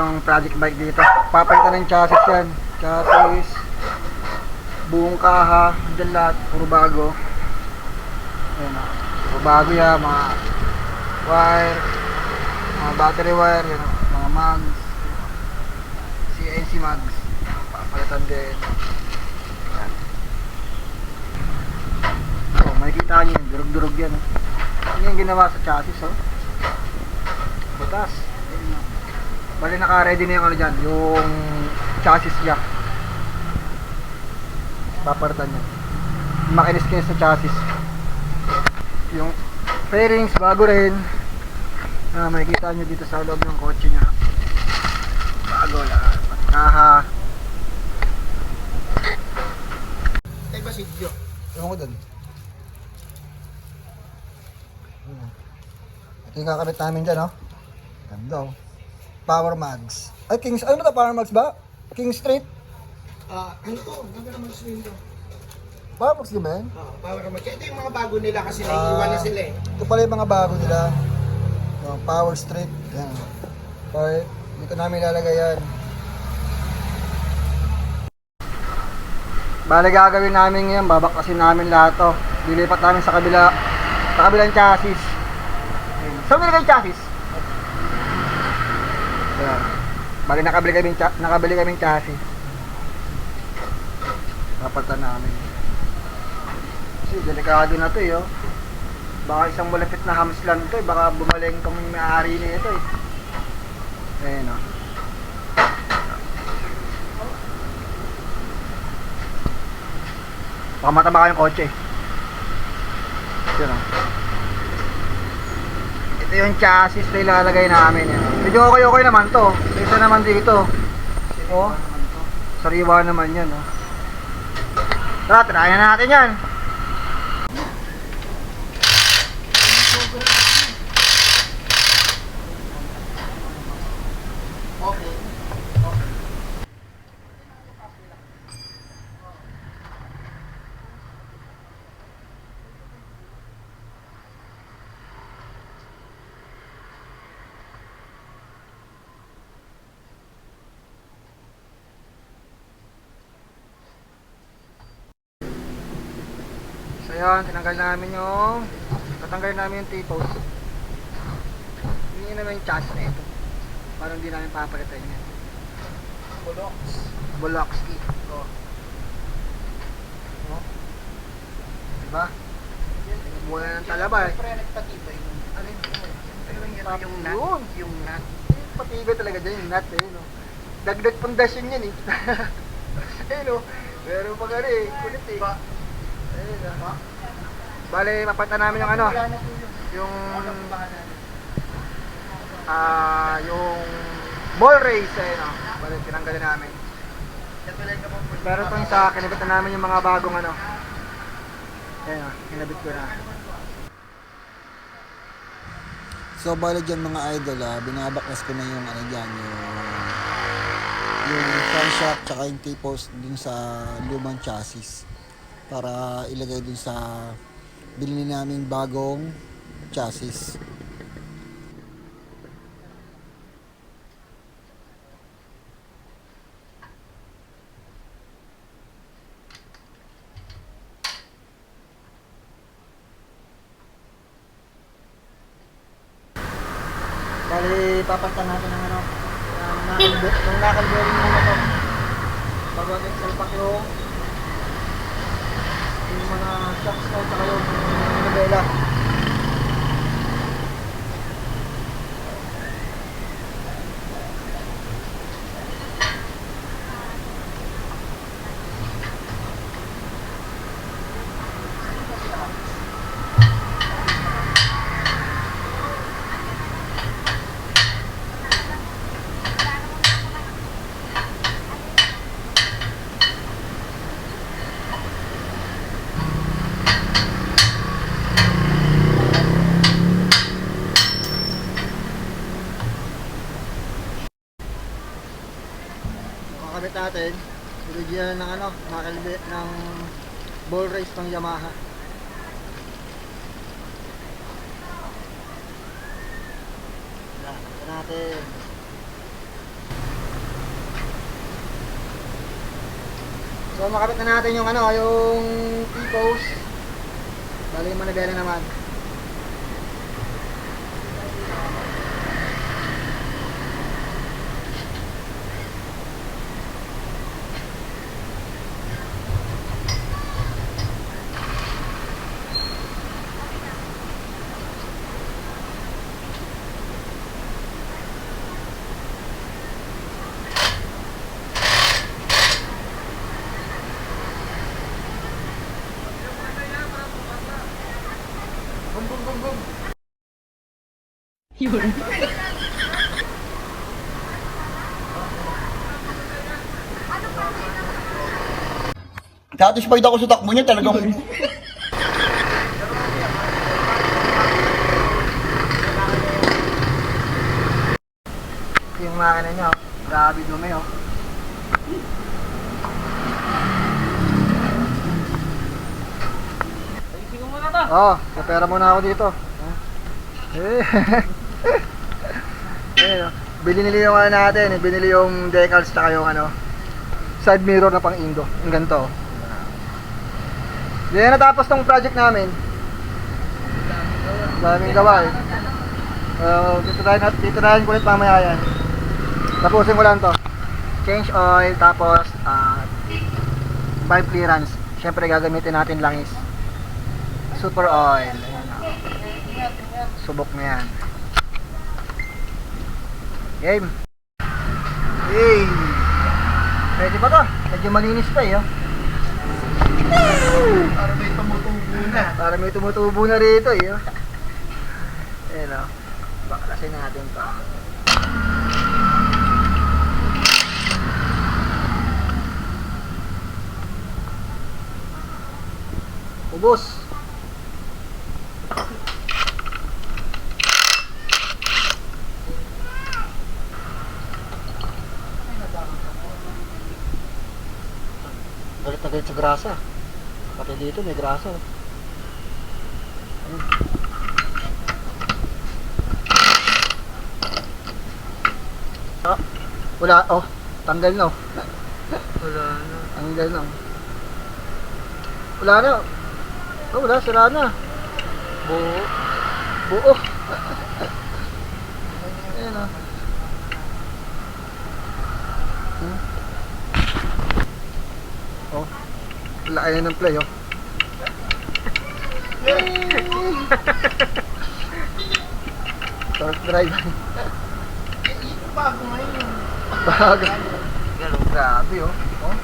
ng project bike dito. Papalitan ng chassis yan. Chassis, buong kaha, dyan lahat, puro bago. Ayan, puro bago yan, mga wire, mga battery wire, yan, mga mags, CNC mags, papalitan din. Ayan. So, makikita nyo yun, durug-durug yan. Ano yung ginawa sa chassis, oh? Butas. Bali naka-ready na yung ano dyan, yung chassis jack. Papalitan nyo. Makinis-kinis na chassis. Yung fairings, bago rin. Makikita nyo dito sa loob ng kotse nya. Bago lahat. Kaha. Ay ba sidyo? Ewan ko dun. Ito yung kakabit namin dyan, oh. Ganda, oh. Power Mags. Ay, Kings, ano ba ito? Power Mags ba? King Street? Ano to? Ganda naman sa window. Power Mags din ba yan? Power naman. Ito yung mga bago nila kasi naiiwan na sila eh. Ito pala yung mga bago nila. Yung Power Street. Yan. Part. Dito namin ilalagay yan. Bale gagawin namin ngayon, babaklasin namin lahat to. Dilipat namin sa kabilang chassis. Saan nilagay yung chassis? Ayan. Bale nakabili kaming chassis. Papalitan namin. Kasi delikado na to eh, oh. Baka isang malapit na hams lang to eh. Baka bumaling kung may-ari na ito eh. Ayan, oh. Baka mataba yung kotse. Yun, oh. Ito yung chassis na ilalagay namin. Yan. Medyo okay naman to. Isa naman dito. Oh. Sariwa naman yan, oh. Tara, try na natin yan. So yun, tatanggalin namin yung T-post. Hindi naman yung chassis na ito. Parang hindi namin papalitan yan. Bullocks key. Oh. Oh. Diba? Mula ng talaba eh. Siyempre nagpatibay nun. Ano yun? Yung nut. Yun. Yung nut. Patibay talaga dyan yung nut eh. No? Dagdag pundasyon yan eh. Eh no. Pero pag ano eh, kulit eh. Ayun ah. Bale, mapalitan namin yung ano. Yung ball race eh no. Bale, tinanggalin namin. Pero itong isa, kinabit na namin yung mga bagong ano. Ayun ah, kinabit ko na. So bali dyan mga idol, binabaklas ko na yung ano dyan, yung crankshaft tsaka yung T-post dun sa lumang chassis para ilagay dun sa bilhin namin bagong chassis. Bali, papalitan natin ng ano, ng knuckle bearing muna to. Bago natin salpak yung mga shocks na tsaka yung nabela. Kakabit natin, binigyan ng ano, ng ball race ng Yamaha. Yan, natin. So makabit na natin yung ano, yung T-post. Bali yung manibela naman. Bum bum bum bum. Satisfied ako sa takbo niya talagang. Yung makina niya, oh. Grabe dumi, oh. Oo, kapera muna ako dito. Eh. Ayun, oh. Binili yung ano natin, binili yung decals tsaka yung ano, side mirror na pang Indo. Yung ganito, oh. Yan natapos tong project namin. Daming gawa eh. Titirahin ko ulit mamaya yan. Tapusin ko lang to. Change oil, tapos valve clearance. Siyempre gagamitin natin lang is super oil. Ayan, subok na yan. Game. Hey! Pwede pa to? Medyo malinis pa eh. Oh. Para may tumutubo na. Para may tumutubo na rito eh. Oh. Ayan o. Baklasin natin to. Ubos. Galit na galit sa grasa. Pati dito may grasa. Ayun. Ah, wala. Oh, tanggal na. Oh. Wala na. Tanggal na. Wala na. Oh, wala. Sira na. Buo. Buo. Ayan o. Oh. Laki na ng play, oh. Torque drive. Bago ngayon. Bago. Grabe, oh. Oh.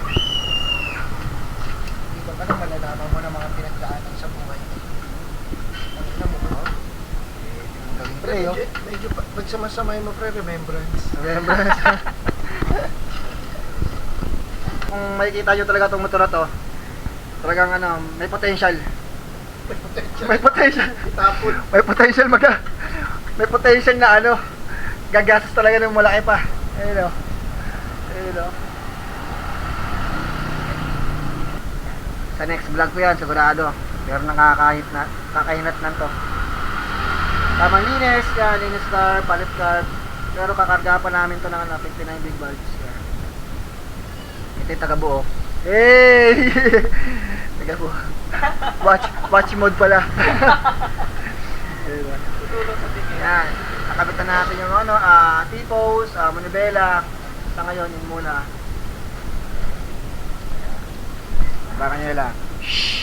Dito ka na malalaman mo na mga pinagdaanan sa buhay. Ang ina mo, no? Galing play, oh. Medyo pagsamasamahin mo, pre, remembrance. Remembrance. Kung makikita nyo talaga itong motor na to, talagang ano, may potential. May potential. Tapon. May potential na ano, gagastos talaga ng malaki pa. Ayun o. Ayun o. Sa next vlog ko yan, sigurado. Pero kakahinat na to. Tamang linis, yan, linis carb, palit carb. Pero kakarga pa namin to ng 59 big bulbs. Yan. Ito yung taga-buo. Hey! Taga-buo. Watch mode pala. Diba? Yan. Nakabit na natin yung ano, T-post, manibela. Sa ngayon, yun muna. Baka nyo lang. Shhh!